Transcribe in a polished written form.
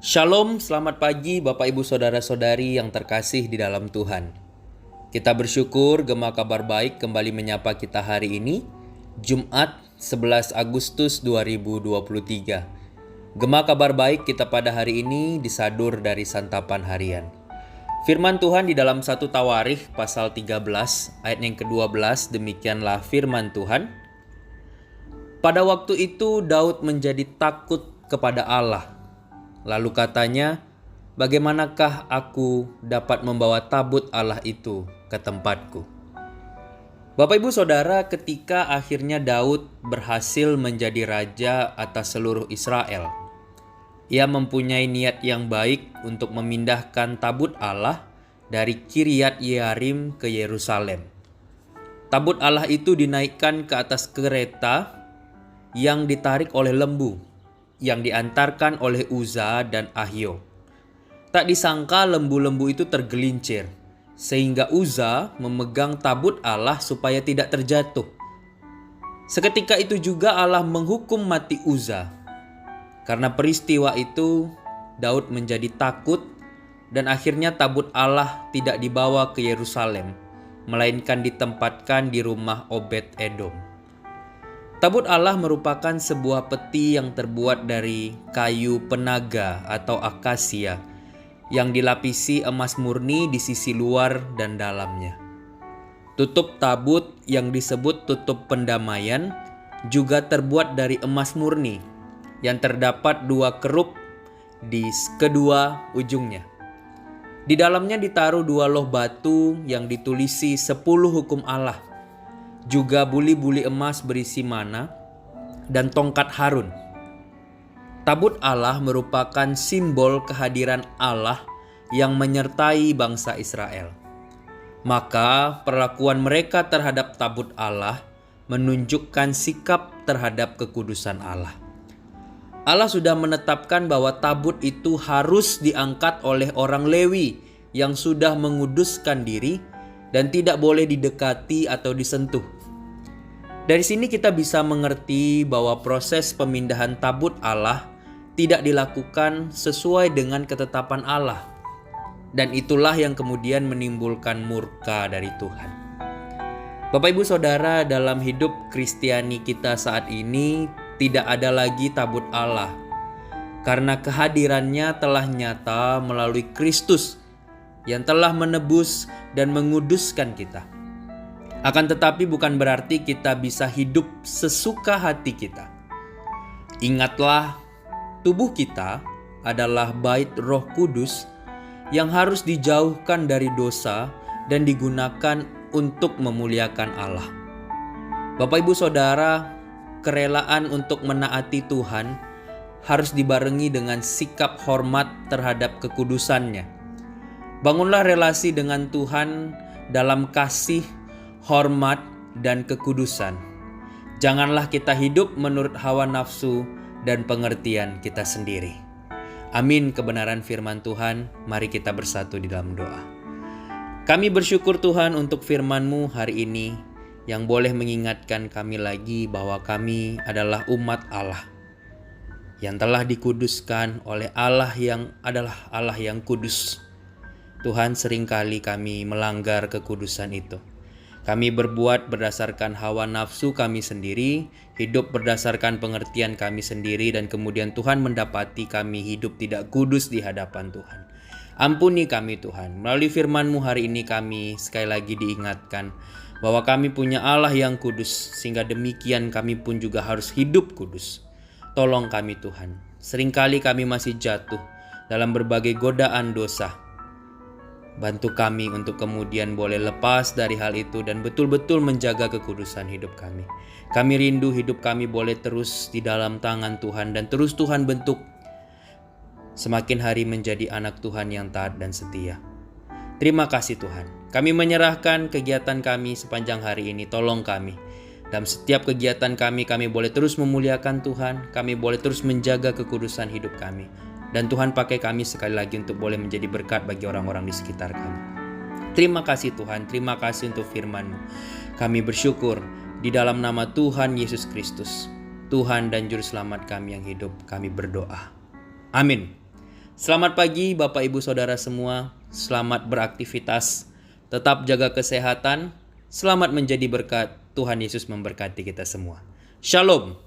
Shalom, selamat pagi Bapak Ibu Saudara-saudari yang terkasih di dalam Tuhan. Kita bersyukur Gema Kabar Baik kembali menyapa kita hari ini, Jumat 11 Agustus 2023. Gema Kabar Baik kita pada hari ini disadur dari santapan harian. Firman Tuhan di dalam 1 Tawarikh pasal 13 ayat yang ke-12, demikianlah firman Tuhan. Pada waktu itu Daud menjadi takut kepada Allah. Lalu katanya, bagaimanakah aku dapat membawa tabut Allah itu ke tempatku? Bapak Ibu Saudara, ketika akhirnya Daud berhasil menjadi raja atas seluruh Israel, ia mempunyai niat yang baik untuk memindahkan tabut Allah dari Kiryat Yearim ke Yerusalem. Tabut Allah itu dinaikkan ke atas kereta yang ditarik oleh lembu, yang diantarkan oleh Uza dan Ahio. Tak disangka lembu-lembu itu tergelincir, sehingga Uza memegang tabut Allah supaya tidak terjatuh. Seketika itu juga Allah menghukum mati Uza. Karena peristiwa itu, Daud menjadi takut dan akhirnya tabut Allah tidak dibawa ke Yerusalem, melainkan ditempatkan di rumah Obed-Edom. Tabut Allah merupakan sebuah peti yang terbuat dari kayu penaga atau akasia yang dilapisi emas murni di sisi luar dan dalamnya. Tutup tabut yang disebut tutup pendamaian juga terbuat dari emas murni yang terdapat dua kerup di kedua ujungnya. Di dalamnya ditaruh dua loh batu yang ditulisi 10 hukum Allah, juga buli-buli emas berisi mana, dan tongkat Harun. Tabut Allah merupakan simbol kehadiran Allah yang menyertai bangsa Israel. Maka perlakuan mereka terhadap tabut Allah menunjukkan sikap terhadap kekudusan Allah. Allah sudah menetapkan bahwa tabut itu harus diangkat oleh orang Lewi yang sudah menguduskan diri dan tidak boleh didekati atau disentuh. Dari sini kita bisa mengerti bahwa proses pemindahan tabut Allah tidak dilakukan sesuai dengan ketetapan Allah. Dan itulah yang kemudian menimbulkan murka dari Tuhan. Bapak Ibu Saudara, dalam hidup Kristiani kita saat ini tidak ada lagi tabut Allah, karena kehadirannya telah nyata melalui Kristus yang telah menebus dan menguduskan kita. Akan tetapi bukan berarti kita bisa hidup sesuka hati kita. Ingatlah, tubuh kita adalah bait Roh Kudus yang harus dijauhkan dari dosa dan digunakan untuk memuliakan Allah. Bapak Ibu Saudara, kerelaan untuk menaati Tuhan harus dibarengi dengan sikap hormat terhadap kekudusannya. Bangunlah relasi dengan Tuhan dalam kasih, hormat, dan kekudusan. Janganlah kita hidup menurut hawa nafsu dan pengertian kita sendiri. Amin kebenaran firman Tuhan. Mari kita bersatu di dalam doa. Kami bersyukur Tuhan untuk firman-Mu hari ini yang boleh mengingatkan kami lagi bahwa kami adalah umat Allah yang telah dikuduskan oleh Allah yang adalah Allah yang kudus. Tuhan, seringkali kami melanggar kekudusan itu. Kami berbuat berdasarkan hawa nafsu kami sendiri, hidup berdasarkan pengertian kami sendiri, dan kemudian Tuhan mendapati kami hidup tidak kudus di hadapan Tuhan. Ampuni kami Tuhan. Melalui firman-Mu hari ini kami sekali lagi diingatkan bahwa kami punya Allah yang kudus, sehingga demikian kami pun juga harus hidup kudus. Tolong kami Tuhan. Seringkali kami masih jatuh dalam berbagai godaan dosa. Bantu kami untuk kemudian boleh lepas dari hal itu dan betul-betul menjaga kekudusan hidup kami. Kami rindu hidup kami boleh terus di dalam tangan Tuhan dan terus Tuhan bentuk semakin hari menjadi anak Tuhan yang taat dan setia. Terima kasih Tuhan. Kami menyerahkan kegiatan kami sepanjang hari ini. Tolong kami. Dalam setiap kegiatan kami boleh terus memuliakan Tuhan. Kami boleh terus menjaga kekudusan hidup kami. Dan Tuhan pakai kami sekali lagi untuk boleh menjadi berkat bagi orang-orang di sekitar kami. Terima kasih Tuhan, terima kasih untuk firman-Mu. Kami bersyukur di dalam nama Tuhan Yesus Kristus, Tuhan dan Juru Selamat kami yang hidup, kami berdoa. Amin. Selamat pagi Bapak Ibu Saudara semua, selamat beraktivitas, tetap jaga kesehatan, selamat menjadi berkat, Tuhan Yesus memberkati kita semua. Shalom.